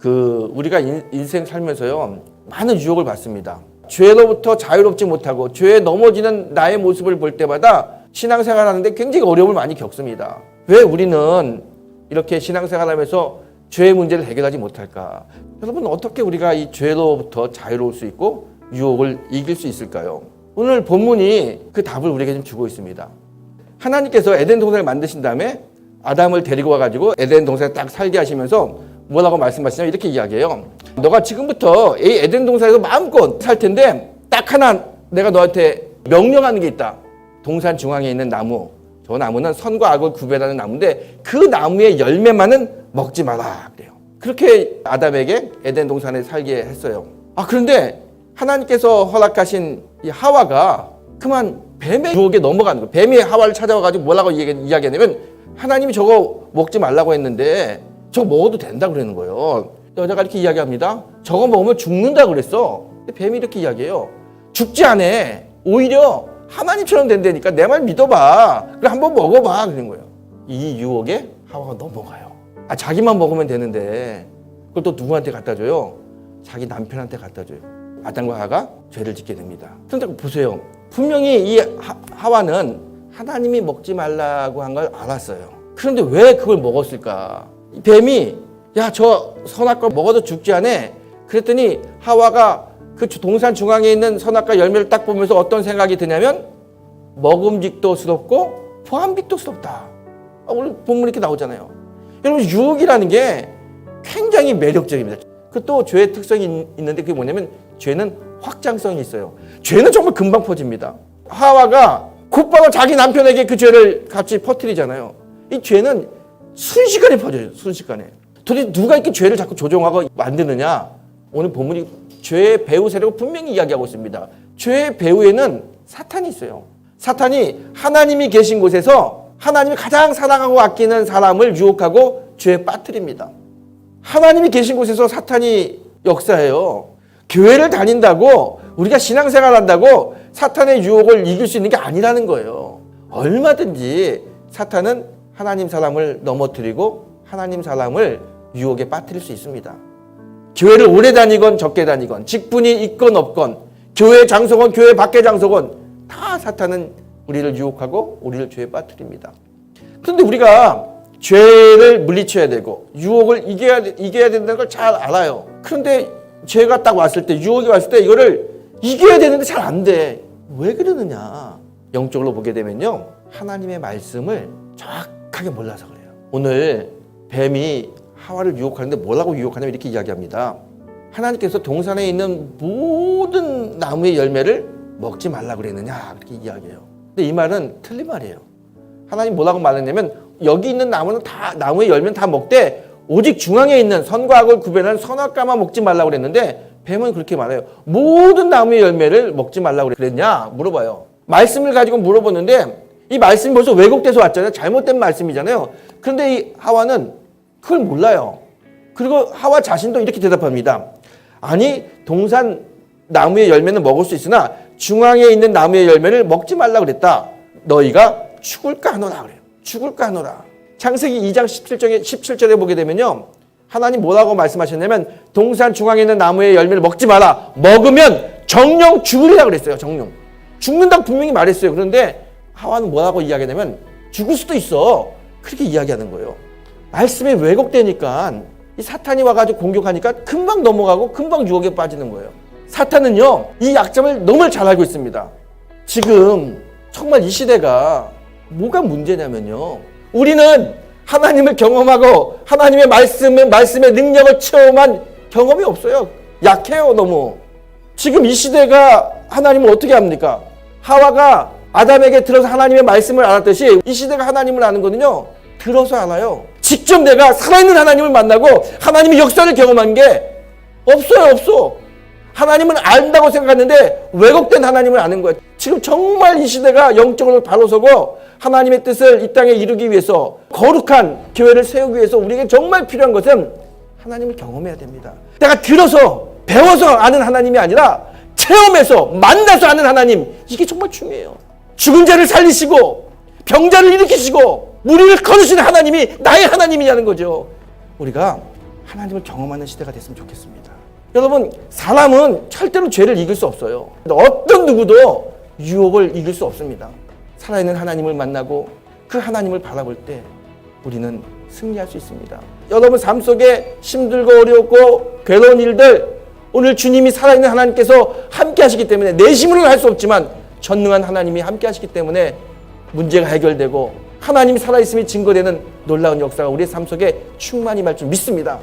우리가 인생 살면서요, 많은 유혹을 받습니다. 죄로부터 자유롭지 못하고 죄에 넘어지는 나의 모습을 볼 때마다 신앙생활 하는데 굉장히 어려움을 많이 겪습니다. 왜 우리는 이렇게 신앙생활 하면서 죄의 문제를 해결하지 못할까? 여러분, 어떻게 우리가 이 죄로부터 자유로울 수 있고 유혹을 이길 수 있을까요? 오늘 본문이 그 답을 우리에게 좀 주고 있습니다. 하나님께서 에덴 동산을 만드신 다음에 아담을 데리고 와가지고 에덴 동산에 딱 살게 하시면서 뭐라고 말씀하시냐면 이렇게 이야기해요. 너가 지금부터 이 에덴 동산에서 마음껏 살 텐데 딱 하나 내가 너한테 명령하는 게 있다. 동산 중앙에 있는 나무, 저 나무는 선과 악을 구별하는 나무인데 그 나무의 열매만은 먹지 마라 그래요. 그렇게 아담에게 에덴 동산에 살게 했어요. 그런데 하나님께서 허락하신 이 하와가 그만 뱀의 유혹에 넘어가는 거예요. 뱀이 하와를 찾아와가지고 뭐라고 이야기하냐면 하나님이 저거 먹지 말라고 했는데 저거 먹어도 된다 그러는 거예요. 여자가 이렇게 이야기합니다. 저거 먹으면 죽는다 그랬어. 근데 뱀이 이렇게 이야기해요. 죽지 않아. 오히려 하나님처럼 된다니까 내 말 믿어봐. 그래 한번 먹어봐 그러는 거예요. 이 유혹에 하와가 넘어가요. 자기만 먹으면 되는데 그걸 또 누구한테 갖다 줘요? 자기 남편한테 갖다 줘요. 아담과 하와가 죄를 짓게 됩니다. 그런데 보세요. 분명히 이 하와는 하나님이 먹지 말라고 한 걸 알았어요. 그런데 왜 그걸 먹었을까? 뱀이 야, 저 선악과 먹어도 죽지 않아. 그랬더니 하와가 그 동산 중앙에 있는 선악과 열매를 딱 보면서 어떤 생각이 드냐면 먹음직도스럽고 보암직도스럽다. 오늘 본문이 이렇게 나오잖아요. 여러분, 유혹이라는 게 굉장히 매력적입니다. 그 또 죄의 특성이 있는데 그게 뭐냐면 죄는 확장성이 있어요. 죄는 정말 금방 퍼집니다. 하와가 곧바로 자기 남편에게 그 죄를 같이 퍼뜨리잖아요. 이 죄는 순식간에 퍼져요. 순식간에. 도대체 누가 이렇게 죄를 자꾸 조종하고 만드느냐? 오늘 본문이 죄의 배후 세력을 분명히 이야기하고 있습니다. 죄의 배후에는 사탄이 있어요. 사탄이 하나님이 계신 곳에서 하나님이 가장 사랑하고 아끼는 사람을 유혹하고 죄에 빠뜨립니다. 하나님이 계신 곳에서 사탄이 역사해요. 교회를 다닌다고 우리가 신앙생활 한다고 사탄의 유혹을 이길 수 있는 게 아니라는 거예요. 얼마든지 사탄은 하나님 사람을 넘어뜨리고 하나님 사람을 유혹에 빠뜨릴 수 있습니다. 교회를 오래 다니건 적게 다니건 직분이 있건 없건 교회 장소건 교회 밖의 장소건 다 사탄은 우리를 유혹하고 우리를 죄에 빠뜨립니다. 그런데 우리가 죄를 물리쳐야 되고 유혹을 이겨야 된다는 걸 잘 알아요. 그런데 죄가 딱 왔을 때 유혹이 왔을 때 이거를 이겨야 되는데 잘 안 돼. 왜 그러느냐? 영적으로 보게 되면요, 하나님의 말씀을 정확하게 몰라서 그래요. 오늘 뱀이 하와를 유혹하는데 뭐라고 유혹하냐면 이렇게 이야기합니다. 하나님께서 동산에 있는 모든 나무의 열매를 먹지 말라고 그랬느냐 그렇게 이야기해요. 근데 이 말은 틀린 말이에요. 하나님 뭐라고 말했냐면 여기 있는 나무는 다 나무의 열매는 다 먹되 오직 중앙에 있는 선과 악을 구별하는 선악과만 먹지 말라고 그랬는데 뱀은 그렇게 말해요. 모든 나무의 열매를 먹지 말라고 그랬냐 물어봐요. 말씀을 가지고 물어보는데 이 말씀이 벌써 왜곡돼서 왔잖아요. 잘못된 말씀이잖아요. 그런데 이 하와는 그걸 몰라요. 그리고 하와 자신도 이렇게 대답합니다. 아니, 동산 나무의 열매는 먹을 수 있으나 중앙에 있는 나무의 열매를 먹지 말라고 그랬다. 너희가 죽을까 하노라 그래요. 죽을까 하노라. 창세기 2장 17절에 보게 되면요, 하나님 뭐라고 말씀하셨냐면 동산 중앙에 있는 나무의 열매를 먹지 마라. 먹으면 정령 죽으리라 그랬어요. 정령. 죽는다고 분명히 말했어요. 그런데 하와는 뭐라고 이야기하냐면 죽을 수도 있어. 그렇게 이야기하는 거예요. 말씀이 왜곡되니까 이 사탄이 와가지고 공격하니까 금방 넘어가고 금방 유혹에 빠지는 거예요. 사탄은요, 이 약점을 너무 잘 알고 있습니다. 지금 정말 이 시대가 뭐가 문제냐면요, 우리는 하나님을 경험하고 하나님의 말씀의 능력을 체험한 경험이 없어요. 약해요, 너무. 지금 이 시대가 하나님을 어떻게 합니까? 하와가 아담에게 들어서 하나님의 말씀을 알았듯이 이 시대가 하나님을 아는 거는요, 들어서 알아요. 직접 내가 살아있는 하나님을 만나고 하나님의 역사를 경험한 게 없어요, 없어. 하나님은 안다고 생각했는데 왜곡된 하나님을 아는 거예요. 지금 정말 이 시대가 영적으로 바로 서고 하나님의 뜻을 이 땅에 이루기 위해서 거룩한 교회를 세우기 위해서 우리에게 정말 필요한 것은 하나님을 경험해야 됩니다. 내가 들어서 배워서 아는 하나님이 아니라 체험해서 만나서 아는 하나님, 이게 정말 중요해요. 죽은 자를 살리시고 병자를 일으키시고 무리를 거두시는 하나님이 나의 하나님이냐는 거죠. 우리가 하나님을 경험하는 시대가 됐으면 좋겠습니다. 여러분, 사람은 절대로 죄를 이길 수 없어요. 어떤 누구도 유혹을 이길 수 없습니다. 살아있는 하나님을 만나고 그 하나님을 바라볼 때 우리는 승리할 수 있습니다. 여러분 삶 속에 힘들고 어렵고 괴로운 일들, 오늘 주님이 살아있는 하나님께서 함께 하시기 때문에 내 힘으로는 할 수 없지만 전능한 하나님이 함께 하시기 때문에 문제가 해결되고 하나님이 살아있음이 증거되는 놀라운 역사가 우리의 삶 속에 충만히 임할 줄 믿습니다.